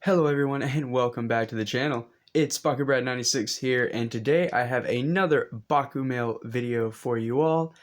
Hello everyone and welcome back to the channel. It's BakuBrad96 here, and today I have another BAKU-MAIL video for you all.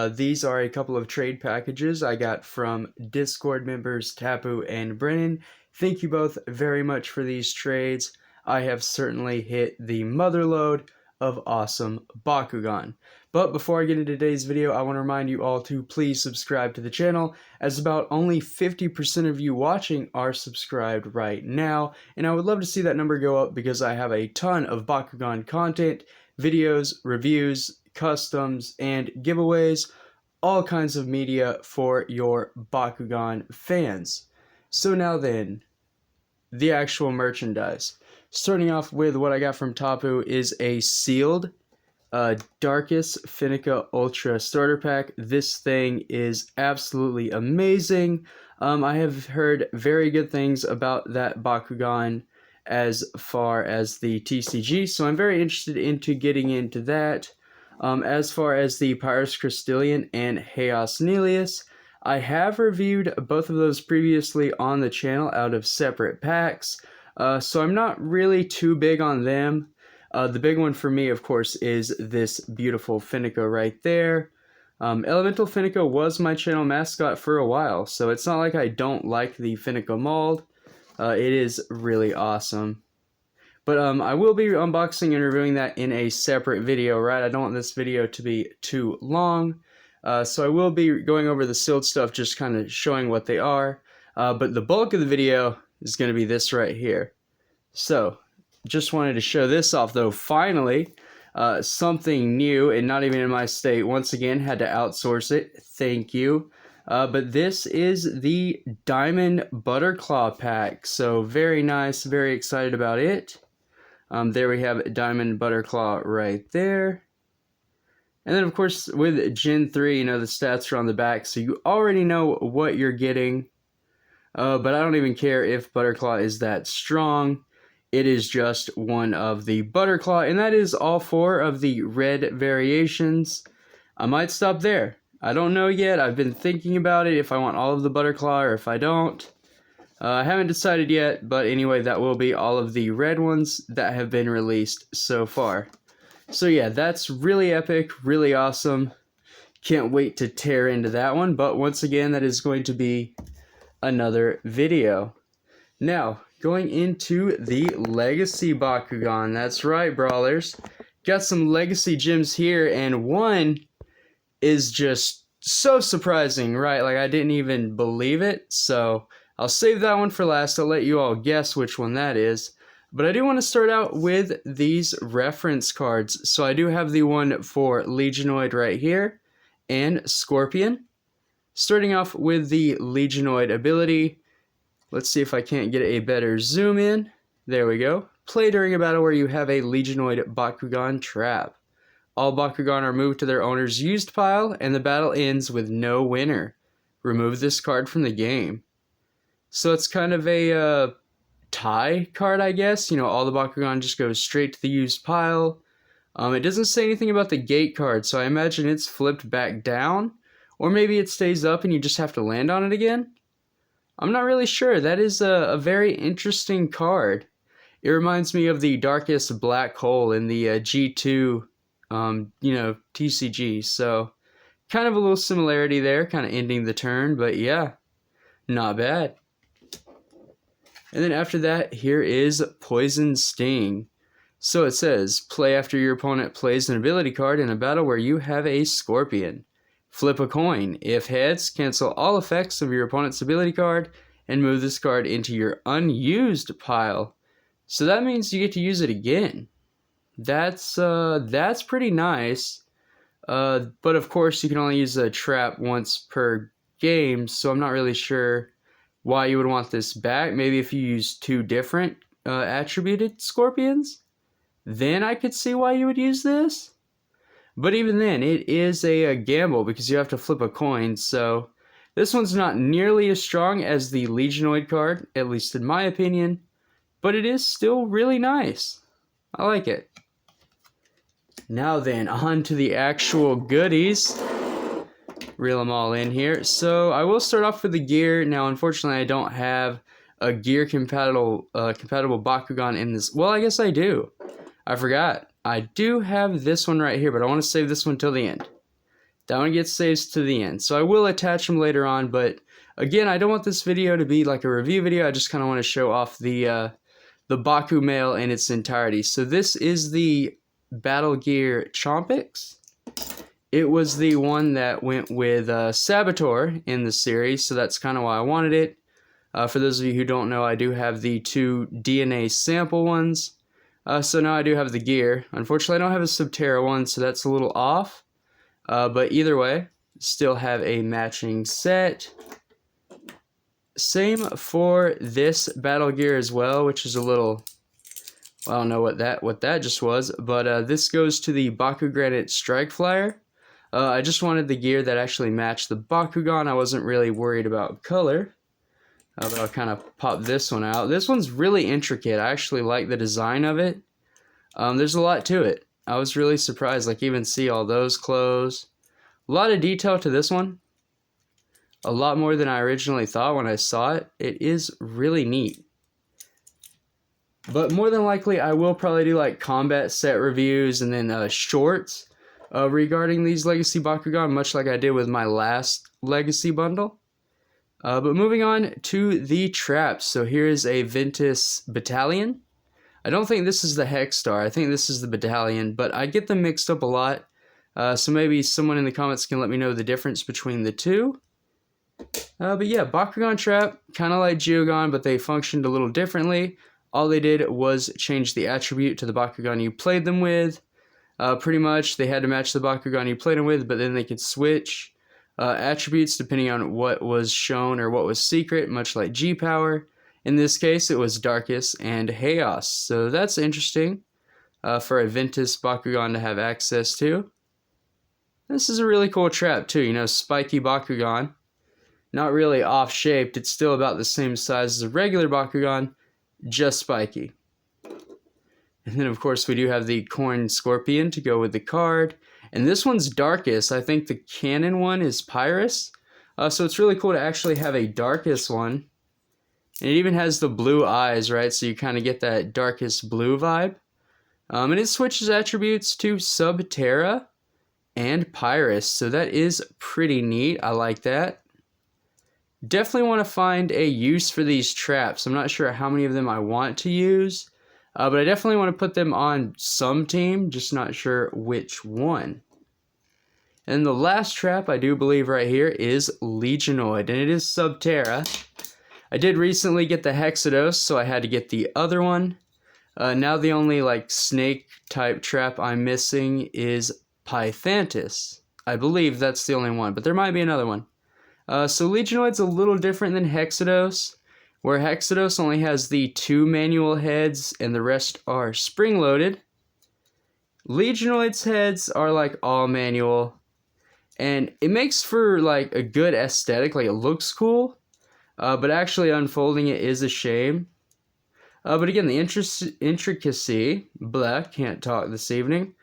These are a couple of trade packages I got from Discord members Tapu and Brennan. Thank you both very much for these trades. I have certainly hit the mother load of awesome Bakugan. But before I get into today's video, I want to remind you all to please subscribe to the channel, as about only 50% of you watching are subscribed right now, and I would love to see that number go up because I have a ton of Bakugan content, videos, reviews, customs, and giveaways, all kinds of media for your Bakugan fans. So now then, the actual merchandise. Starting off with what I got from Tapu is a sealed Darkest Finica Ultra Starter Pack. This thing is absolutely amazing. I have heard very good things about that Bakugan as far as the TCG, so I'm very interested into getting into that. As far as the Pyrus Crystallian and Chaos Nelius, I have reviewed both of those previously on the channel out of separate packs, so I'm not really too big on them. The big one for me, of course, is this beautiful Finica right there. Elemental Finica was my channel mascot for a while, so it's not like I don't like the Finica mold. It is really awesome. But I will be unboxing and reviewing that in a separate video, right? I don't want this video to be too long. So I will be going over the sealed stuff, just kind of showing what they are. But the bulk of the video is going to be this right here. So just wanted to show this off though. Finally, something new and not even in my state. Once again, had to outsource it. Thank you. But this is the Diamond Butterclaw pack. So very nice, very excited about it. There we have Diamond Butterclaw right there. And then of course with Gen 3, you know, the stats are on the back, so you already know what you're getting. But I don't even care if Butterclaw is that strong. It is just one of the Butterclaw, and that is all 4 of the red variations. I might stop there. I don't know yet. I've been thinking about it, if I want all of the Butterclaw or if I don't. I haven't decided yet, but anyway, that will be all of the red ones that have been released so far. So yeah, that's really epic, really awesome. Can't wait to tear into that one, but once again, that is going to be another video. Now, going into the Legacy Bakugan. That's right, Brawlers. Got some Legacy gems here, and one is just so surprising, right? Like, I didn't even believe it, so I'll save that one for last. I'll let you all guess which one that is. But I do want to start out with these reference cards. So I do have the one for Legionoid right here, and Scorpion. Starting off with the Legionoid ability. Let's see if I can't get a better zoom in. There we go. Play during a battle where you have a Legionoid Bakugan trap. All Bakugan are moved to their owner's used pile, and the battle ends with no winner. Remove this card from the game. So it's kind of a tie card, I guess. You know, all the Bakugan just goes straight to the used pile. It doesn't say anything about the gate card, so I imagine it's flipped back down. Or maybe it stays up and you just have to land on it again. I'm not really sure. That is a very interesting card. It reminds me of the Darkest Black Hole in the G2, you know, TCG. So, kind of a little similarity there, kind of ending the turn, but yeah, not bad. And then after that, here is Poison Sting. So it says, play after your opponent plays an ability card in a battle where you have a Scorpion. Flip a coin. If heads, cancel all effects of your opponent's ability card and move this card into your unused pile. So that means you get to use it again. That's pretty nice. But of course you can only use a trap once per game, so I'm not really sure why you would want this back. Maybe if you use 2 different attributed Scorpions, then I could see why you would use this. But even then, it is a gamble because you have to flip a coin, so this one's not nearly as strong as the Legionoid card, at least in my opinion, but it is still really nice. I like it. Now then, on to the actual goodies. Reel them all in here. So I will start off with the gear. Now, unfortunately, I don't have a gear compatible Bakugan in this. Well, I guess I do. I forgot. I do have this one right here, but I want to save this one till the end. That one gets saved to the end. So I will attach them later on, but again, I don't want this video to be like a review video. I just kind of want to show off the BAKU-MAIL in its entirety. So this is the Battle Gear Chompix. It was the one that went with Saboteur in the series, so that's kind of why I wanted it. For those of you who don't know, I do have the 2 DNA sample ones. So now I do have the gear. Unfortunately, I don't have a Subterra one, so that's a little off. But either way, still have a matching set. Same for this Battle Gear as well, which is a little... I don't know what that just was, but this goes to the Bakugan Strike Flyer. I just wanted the gear that actually matched the Bakugan. I wasn't really worried about color. But I'll kind of pop this one out. This one's really intricate. I actually like the design of it. There's a lot to it. I was really surprised. Like, even see all those clothes. A lot of detail to this one. A lot more than I originally thought when I saw it. It is really neat. But more than likely, I will probably do like combat set reviews and then shorts regarding these Legacy Bakugan, much like I did with my last Legacy bundle. But moving on to the traps. So here is a Ventus Battalion. I don't think this is the Hex Star. I think this is the Battalion, but I get them mixed up a lot. So maybe someone in the comments can let me know the difference between the two. But yeah, Bakugan trap, kind of like Geogon, but they functioned a little differently. All they did was change the attribute to the Bakugan you played them with. Pretty much, they had to match the Bakugan you played them with, but then they could switch attributes depending on what was shown or what was secret, much like G-Power. In this case, it was Darkus and Chaos. So that's interesting for a Ventus Bakugan to have access to. This is a really cool trap too, you know, spiky Bakugan. Not really off-shaped, it's still about the same size as a regular Bakugan, just spiky. And then of course we do have the Corn Scorpion to go with the card. And this one's Darkus. I think the canon one is Pyrus. So it's really cool to actually have a Darkus one. And it even has the blue eyes, right? So you kind of get that Darkus blue vibe. And it switches attributes to Subterra and Pyrus. So that is pretty neat. I like that. Definitely want to find a use for these traps. I'm not sure how many of them I want to use. But I definitely want to put them on some team. Just not sure which one. And the last trap I do believe right here is Legionoid. And it is Subterra. I did recently get the Hexados, so I had to get the other one. Now the only like snake type trap I'm missing is Pythantus. I believe that's the only one, but there might be another one. So Legionoid's a little different than Hexados, where Hexados only has the 2 manual heads and the rest are spring-loaded. Legionoid's heads are like all manual, and it makes for like a good aesthetic, like it looks cool. But actually unfolding it is a shame. But again, the intricacy, blah, can't talk this evening.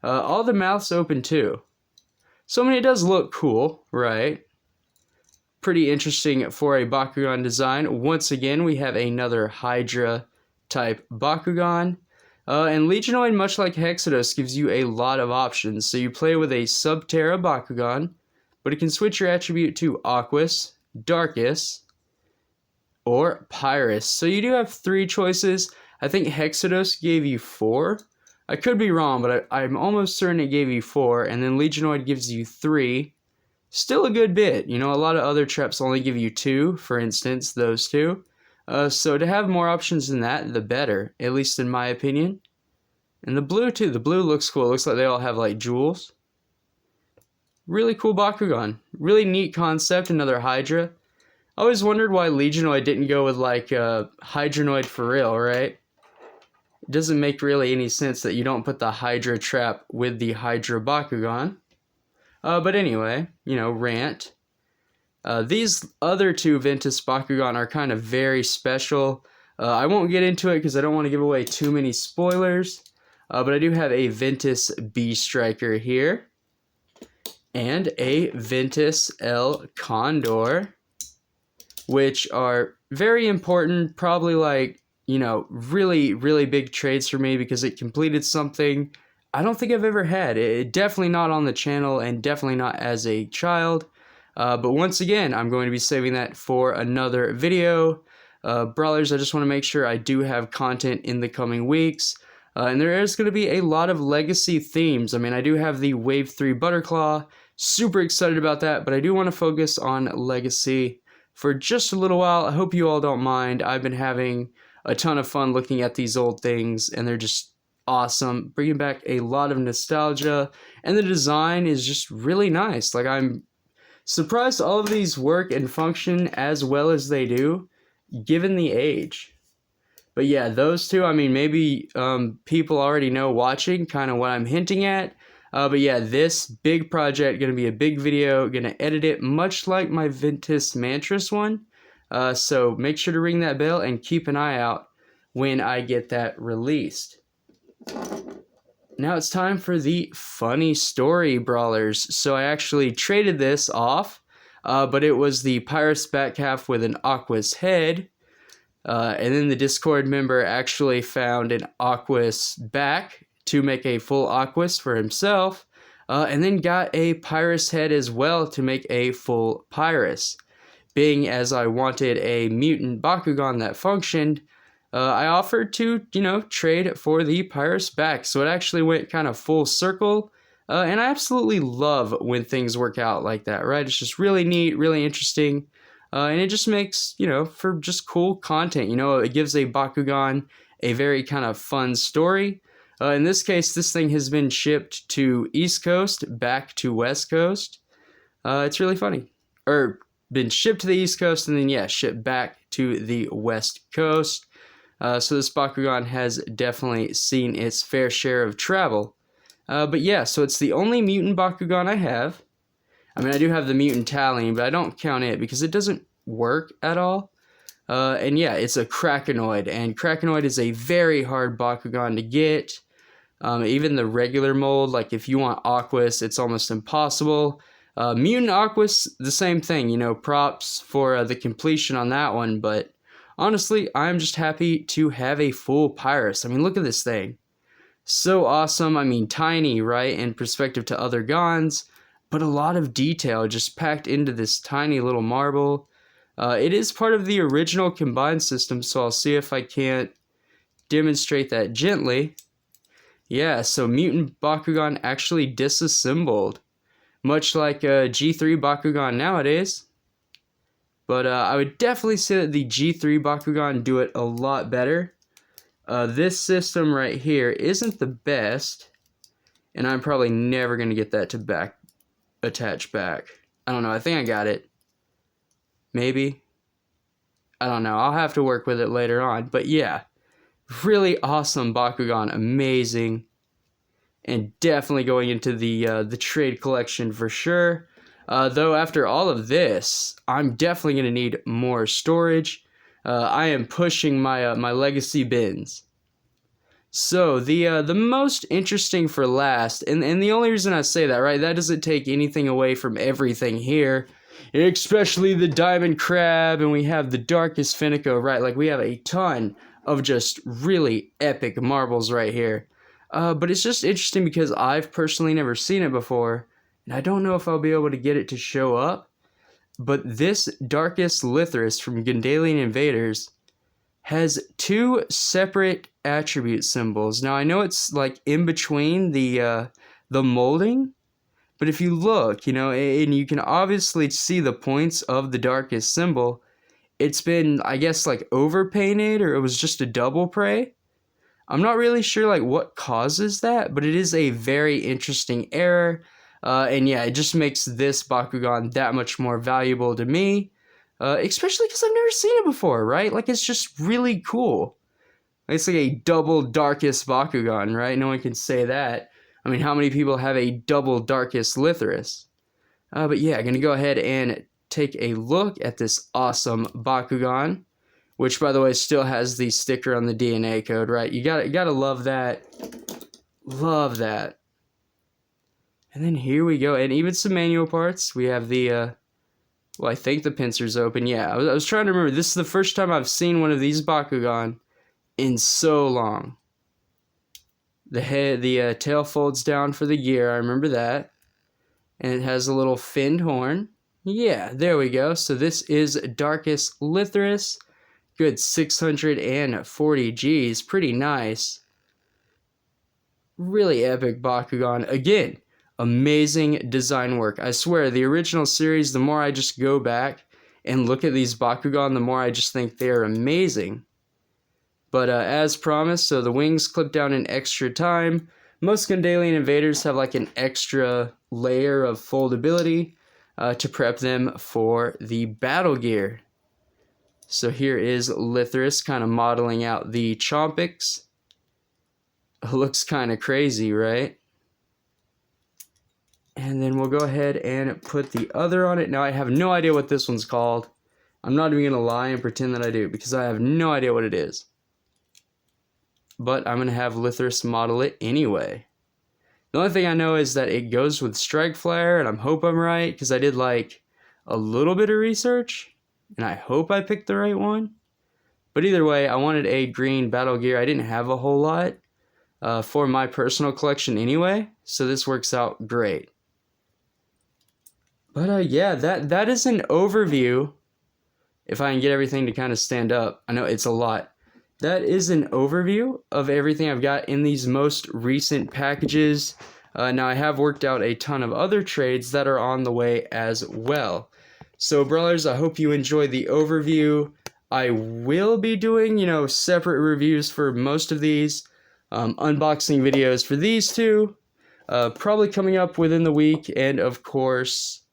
All the mouths open too. So I mean, it does look cool, right? Pretty interesting for a Bakugan design. Once again, we have another Hydra type Bakugan. And Legionoid, much like Hexados, gives you a lot of options. So you play with a Subterra Bakugan, but it can switch your attribute to Aquas, Darkus, or Pyrus. So you do have 3 choices. I think Hexados gave you 4. I could be wrong, but I'm almost certain it gave you 4. And then Legionoid gives you 3. Still a good bit. You know, a lot of other traps only give you 2, for instance, those 2. So to have more options than that, the better, at least in my opinion. And the blue too. The blue looks cool. It looks like they all have like jewels. Really cool Bakugan. Really neat concept, another Hydra. I always wondered why Legionoid didn't go with like Hydronoid for real, right? It doesn't make really any sense that you don't put the Hydra trap with the Hydra Bakugan. But anyway, you know, rant. These other 2 Ventus Bakugan are kind of very special. I won't get into it because I don't want to give away too many spoilers. But I do have a Ventus B Striker here. And a Ventus L Condor. which are very important, probably like, you know, really, really big trades for me because it completed something I don't think I've ever had. Definitely not on the channel and definitely not as a child. But once again, I'm going to be saving that for another video. Brawlers, I just want to make sure I do have content in the coming weeks. And there is going to be a lot of legacy themes. I mean, I do have the Wave 3 Butterclaw. Super excited about that, but I do want to focus on legacy for just a little while. I hope you all don't mind. I've been having a ton of fun looking at these old things, and they're just awesome, bringing back a lot of nostalgia, and the design is just really nice. Like, I'm surprised all of these work and function as well as they do, given the age. But yeah, those two, I mean, maybe people already know watching kind of what I'm hinting at. But yeah, this big project, going to be a big video, going to edit it much like my Ventus Mantras one. So make sure to ring that bell and keep an eye out when I get that released. Now it's time for the funny story, Brawlers. So I actually traded this off, but it was the Pyrus back half with an Aqua's head. And then the Discord member actually found an Aquas back to make a full Aquas for himself, and then got a Pyrus head as well to make a full Pyrus. Being as I wanted a mutant Bakugan that functioned, I offered to, you know, trade for the Pyrus back. So it actually went kind of full circle, and I absolutely love when things work out like that, right? It's just really neat, really interesting. And it just makes, you know, for just cool content. You know, it gives a Bakugan a very kind of fun story. In this case, this thing has been shipped to East Coast, back to West Coast. It's really funny. Or been shipped to the East Coast and then, yeah, shipped back to the West Coast. So this Bakugan has definitely seen its fair share of travel. But yeah, so it's the only mutant Bakugan I have. I mean, I do have the mutant Talene, but I don't count it because it doesn't work at all. And yeah, it's a Krakenoid, and Krakenoid is a very hard Bakugan to get. Even the regular mold, like if you want Aquas, it's almost impossible. Mutant Aquas, the same thing, you know, props for the completion on that one, but honestly, I'm just happy to have a full Pyrus. I mean, look at this thing. So awesome. I mean, tiny, right, in perspective to other Gons, but a lot of detail just packed into this tiny little marble. It is part of the original combined system, so I'll see if I can't demonstrate that gently. Yeah, so Mutant Bakugan actually disassembled, much like G3 Bakugan nowadays. But I would definitely say that the G3 Bakugan do it a lot better. This system right here isn't the best, and I'm probably never going to get that to attach back. I don't know, I think I got it. Maybe. I don't know, I'll have to work with it later on. But yeah, really awesome Bakugan, amazing. And definitely going into the trade collection for sure. Though after all of this, I'm definitely going to need more storage. I am pushing my my legacy bins. So the most interesting for last, and the only reason I say that, right, that doesn't take anything away from everything here, especially the Diamond Crab, and we have the Darkest Finico, right, like we have a ton of just really epic marbles right here. But it's just interesting because I've personally never seen it before, and I don't know if I'll be able to get it to show up, but this Darkest Lithris from Gundalian Invaders has two separate attribute symbols. Now, I know it's like in between the molding, but if you look, you know, and you can obviously see the points of the Darkest symbol, it's been, I guess, like overpainted, or it was just a double prey. I'm not really sure like what causes that, but it is a very interesting error. And yeah, it just makes this Bakugan that much more valuable to me. Especially because I've never seen it before, right? Like, it's just really cool. It's like a double Darkest Bakugan, right? No one can say that. I mean, how many people have a double Darkest Lithris? But yeah, I'm going to go ahead and take a look at this awesome Bakugan, which, by the way, still has the sticker on the DNA code, right? You gotta love that. Love that. And then here we go. And even some manual parts. We have the Well, I think the pincer's open. Yeah, I was trying to remember. This is the first time I've seen one of these Bakugan in so long. The tail folds down for the gear. I remember that. And it has a little finned horn. Yeah, there we go. So this is Darkest Lithris. Good 640 Gs. Pretty nice. Really epic Bakugan. Again, amazing design work. I swear, the original series, the more I just go back and look at these Bakugan, the more I just think they're amazing. But as promised, so the wings clip down in extra time. Most Gundalian invaders have like an extra layer of foldability to prep them for the battle gear. So here is Lithris kind of modeling out the Chompix. Looks kind of crazy, right? And then we'll go ahead and put the other on it. Now I have no idea what this one's called. I'm not even going to lie and pretend that I do because I have no idea what it is. But I'm going to have Lithris model it anyway. The only thing I know is that it goes with Strike Flare, and I hope I'm right because I did like a little bit of research, and I hope I picked the right one. But either way, I wanted a green battle gear. I didn't have a whole lot for my personal collection anyway, so this works out great. But yeah, that is an overview. If I can get everything to kind of stand up. I know it's a lot. That is an overview of everything I've got in these most recent packages. Now I have worked out a ton of other trades that are on the way as well. So brothers, I hope you enjoyed the overview. I will be doing, separate reviews for most of these. Unboxing videos for these two. Probably coming up within the week and of course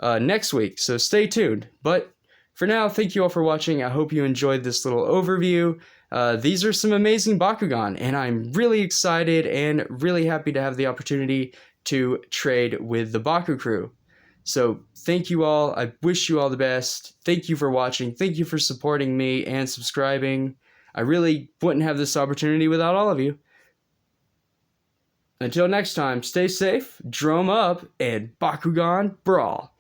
next week. So stay tuned. But for now, thank you all for watching. I hope you enjoyed this little overview. These are some amazing Bakugan, and I'm really excited and really happy to have the opportunity to trade with the Baku crew. So thank you all. I wish you all the best. Thank you for watching. Thank you for supporting me and subscribing. I really wouldn't have this opportunity without all of you. Until next time, stay safe, drum up, and Bakugan Brawl.